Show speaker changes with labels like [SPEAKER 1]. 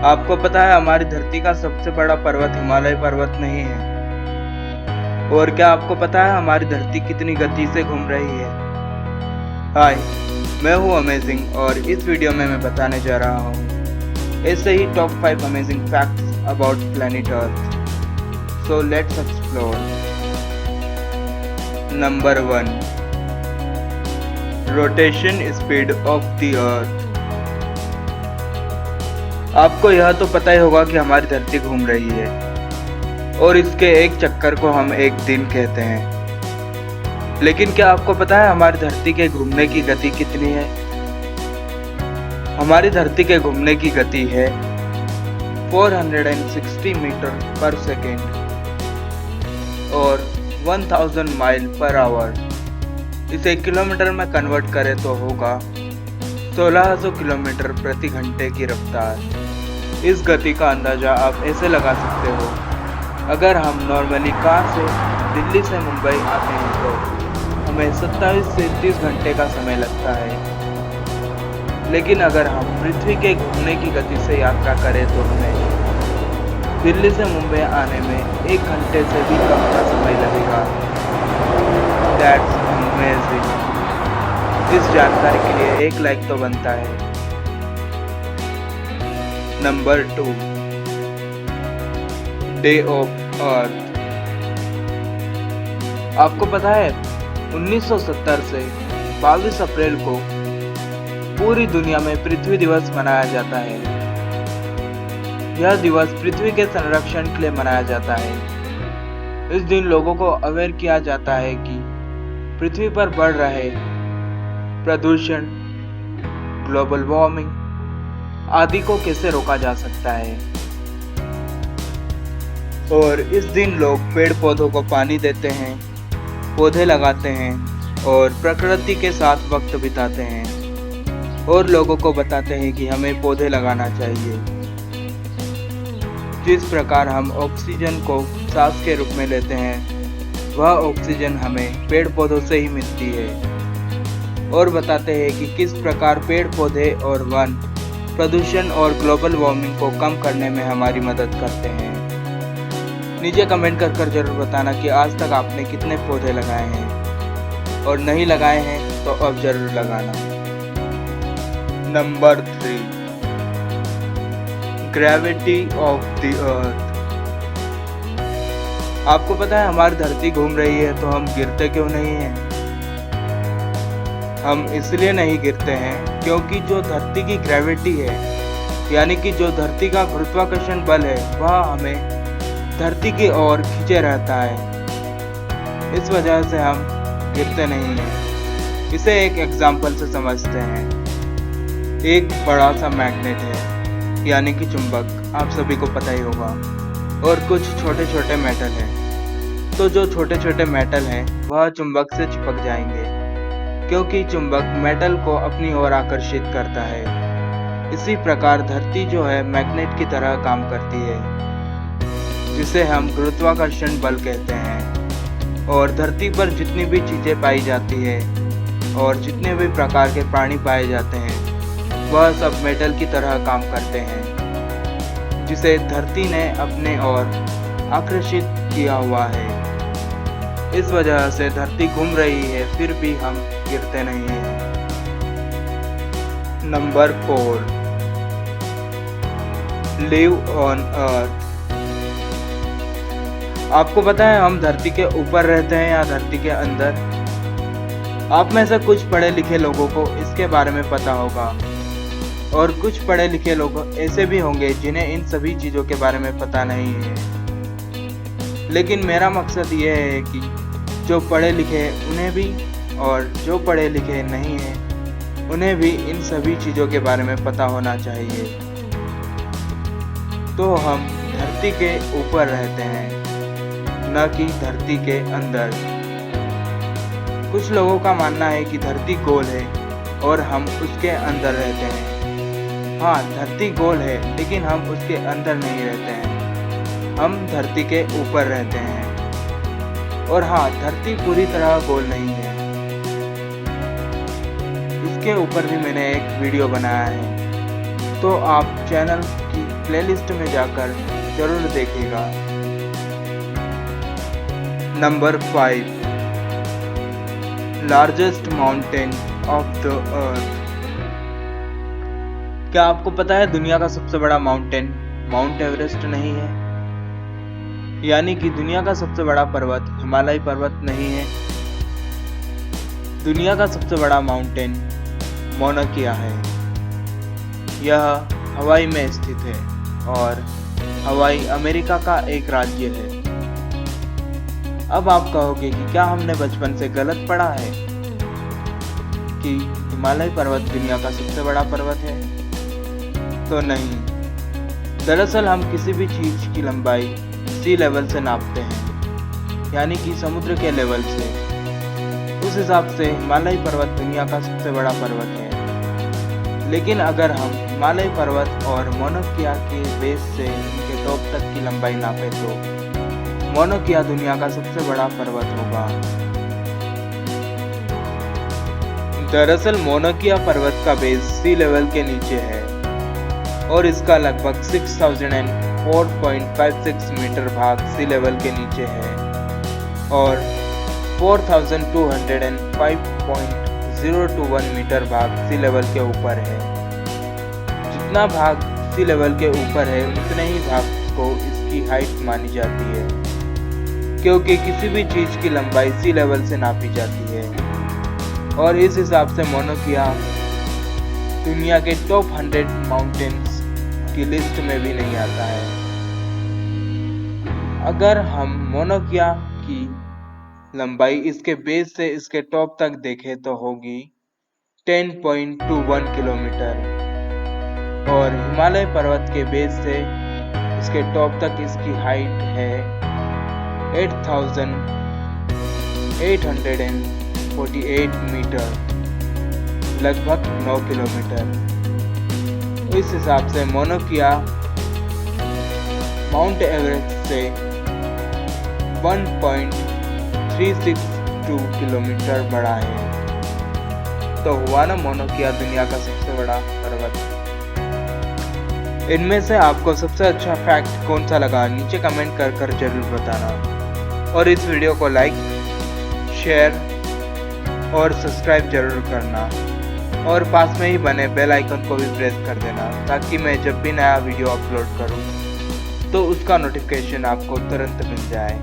[SPEAKER 1] आपको पता है हमारी धरती का सबसे बड़ा पर्वत हिमालय पर्वत नहीं है। और क्या आपको पता है हमारी धरती कितनी गति से घूम रही है? हाय, मैं हूँ अमेजिंग और इस वीडियो में मैं बताने जा रहा हूँ ऐसे ही top 5 amazing facts about planet earth. So let's explore. Number 1, rotation speed of the earth. आपको यह तो पता ही होगा कि हमारी धरती घूम रही है और इसके एक चक्कर को हम एक दिन कहते हैं। लेकिन क्या आपको पता है हमारी धरती के घूमने की गति कितनी है? हमारी धरती के घूमने की गति है 460 मीटर पर सेकेंड और 1000 माइल पर आवर। इसे किलोमीटर में कन्वर्ट करें तो होगा 1600 किलोमीटर प्रति घंटे की रफ्तार। इस गति का अंदाजा आप ऐसे लगा सकते हो, अगर हम नॉर्मली कार से दिल्ली से मुंबई आते हैं तो हमें 27 से 30 घंटे का समय लगता है। लेकिन अगर हम पृथ्वी के घूमने की गति से यात्रा करें तो हमें दिल्ली से मुंबई आने में 1 घंटे से भी कम का समय लगेगा। That's amazing. इस जानकारी के लिए एक लाइक तो बनता है। Number 2, day of earth. आपको पता है 1970 से 22 अप्रैल को पूरी दुनिया में पृथ्वी दिवस मनाया जाता है। यह दिवस पृथ्वी के संरक्षण के लिए मनाया जाता है। इस दिन लोगों को अवेयर किया जाता है कि पृथ्वी पर बढ़ रहे प्रदूषण, ग्लोबल वार्मिंग आदि को कैसे रोका जा सकता है। और इस दिन लोग पेड़ पौधों को पानी देते हैं, पौधे लगाते हैं और प्रकृति के साथ वक्त बिताते हैं और लोगों को बताते हैं कि हमें पौधे लगाना चाहिए। जिस प्रकार हम ऑक्सीजन को सांस के रूप में लेते हैं, वह ऑक्सीजन हमें पेड़ पौधों से ही मिलती है। और बताते हैं कि किस प्रकार पेड़ पौधे और वन प्रदूषण और ग्लोबल वार्मिंग को कम करने में हमारी मदद करते हैं। नीचे कमेंट कर जरूर बताना कि आज तक आपने कितने पौधे लगाए हैं और नहीं लगाए हैं तो अब जरूर लगाना। Number 3, gravity of the earth. आपको पता है हमारी धरती घूम रही है तो हम गिरते क्यों नहीं हैं? हम इसलिए नहीं गिरते हैं क्योंकि जो धरती की ग्रेविटी है, यानी कि जो धरती का गुरुत्वाकर्षण बल है, वह हमें धरती की ओर खींचे रहता है। इस वजह से हम गिरते नहीं हैं। इसे एक एग्जाम्पल से समझते हैं। एक बड़ा सा मैग्नेट है, यानी कि चुंबक, आप सभी को पता ही होगा, और कुछ छोटे छोटे मेटल हैं। तो जो छोटे छोटे मेटल हैं वह चुंबक से चिपक जाएंगे क्योंकि चुंबक मेटल को अपनी ओर आकर्षित करता है। इसी प्रकार धरती जो है मैग्नेट की तरह काम करती है, जिसे हम गुरुत्वाकर्षण बल कहते हैं। और धरती पर जितनी भी चीजें पाई जाती है और जितने भी प्रकार के प्राणी पाए जाते हैं, वह सब मेटल की तरह काम करते हैं, जिसे धरती ने अपने ओर आकर्षित किया हुआ है। इस वजह से धरती घूम रही है, फिर भी हम गिरते नहीं हैं। Number 4, live on earth. आपको पता है हम धरती के ऊपर रहते हैं या धरती के अंदर? आप में से कुछ पढ़े लिखे लोगों को इसके बारे में पता होगा और कुछ पढ़े लिखे लोग ऐसे भी होंगे जिन्हें इन सभी चीज़ों के बारे में पता नहीं है। लेकिन मेरा मकसद ये है कि जो पढ़े लिखे हैं उन्हें भी और जो पढ़े लिखे नहीं हैं उन्हें भी इन सभी चीज़ों के बारे में पता होना चाहिए। तो हम धरती के ऊपर रहते हैं, न कि धरती के अंदर। कुछ लोगों का मानना है कि धरती गोल है और हम उसके अंदर रहते हैं। हाँ, धरती गोल है लेकिन हम उसके अंदर नहीं रहते हैं, हम धरती के ऊपर रहते हैं। और हाँ, धरती पूरी तरह गोल नहीं है। इसके ऊपर भी मैंने एक वीडियो बनाया है, तो आप चैनल की प्लेलिस्ट में जाकर जरूर देखिएगा। Number 5, largest mountain of the अर्थ। क्या आपको पता है दुनिया का सबसे बड़ा माउंटेन माउंट एवरेस्ट नहीं है? यानी कि दुनिया का सबसे बड़ा पर्वत हिमालय पर्वत नहीं है। दुनिया का सबसे बड़ा माउंटेन मौना किया है। यह हवाई में स्थित है और हवाई अमेरिका का एक राज्य है। अब आप कहोगे कि क्या हमने बचपन से गलत पढ़ा है कि हिमालय पर्वत दुनिया का सबसे बड़ा पर्वत है? तो नहीं, दरअसल हम किसी भी चीज की लंबाई सी लेवल से नापते हैं, यानी कि समुद्र के लेवल से। उस हिसाब से हिमालय पर्वत दुनिया का सबसे बड़ा पर्वत है। लेकिन अगर हम हिमालय पर्वत और मौना किया के बेस से उनके टॉप तक की लंबाई नापे तो मौना किया दुनिया का सबसे बड़ा पर्वत होगा। दरअसल मौना किया पर्वत का बेस सी लेवल के नीचे है और इसका लगभग 6004.56 मीटर भाग सी लेवल के नीचे है और 4205.021 मीटर भाग सी लेवल के ऊपर है। जितना भाग सी लेवल के ऊपर है उतने ही भाग को इसकी हाइट मानी जाती है, क्योंकि किसी भी चीज की लंबाई सी लेवल से नापी जाती है और इस हिसाब से मौना किया दुनिया के टॉप 100 माउंटेन्स की लिस्ट में भी नहीं आता है। अगर हम मौना किया की लंबाई इसके बेस से इसके टॉप तक देखें तो होगी 10.21 किलोमीटर और हिमालय पर्वत के बेस से इसके टॉप तक इसकी हाइट है 8848 मीटर, लगभग 9 किलोमीटर। इस हिसाब से मौना किया माउंट एवरेस्ट से 1.362 किलोमीटर बड़ा है। तो हुआ ना मौना किया दुनिया का सबसे बड़ा पर्वत। इनमें से आपको सबसे अच्छा फैक्ट कौन सा लगा नीचे कमेंट कर जरूर बताना और इस वीडियो को लाइक, शेयर और सब्सक्राइब जरूर करना और पास में ही बने बेल आइकन को भी प्रेस कर देना ताकि मैं जब भी नया वीडियो अपलोड करूं तो उसका नोटिफिकेशन आपको तुरंत मिल जाए।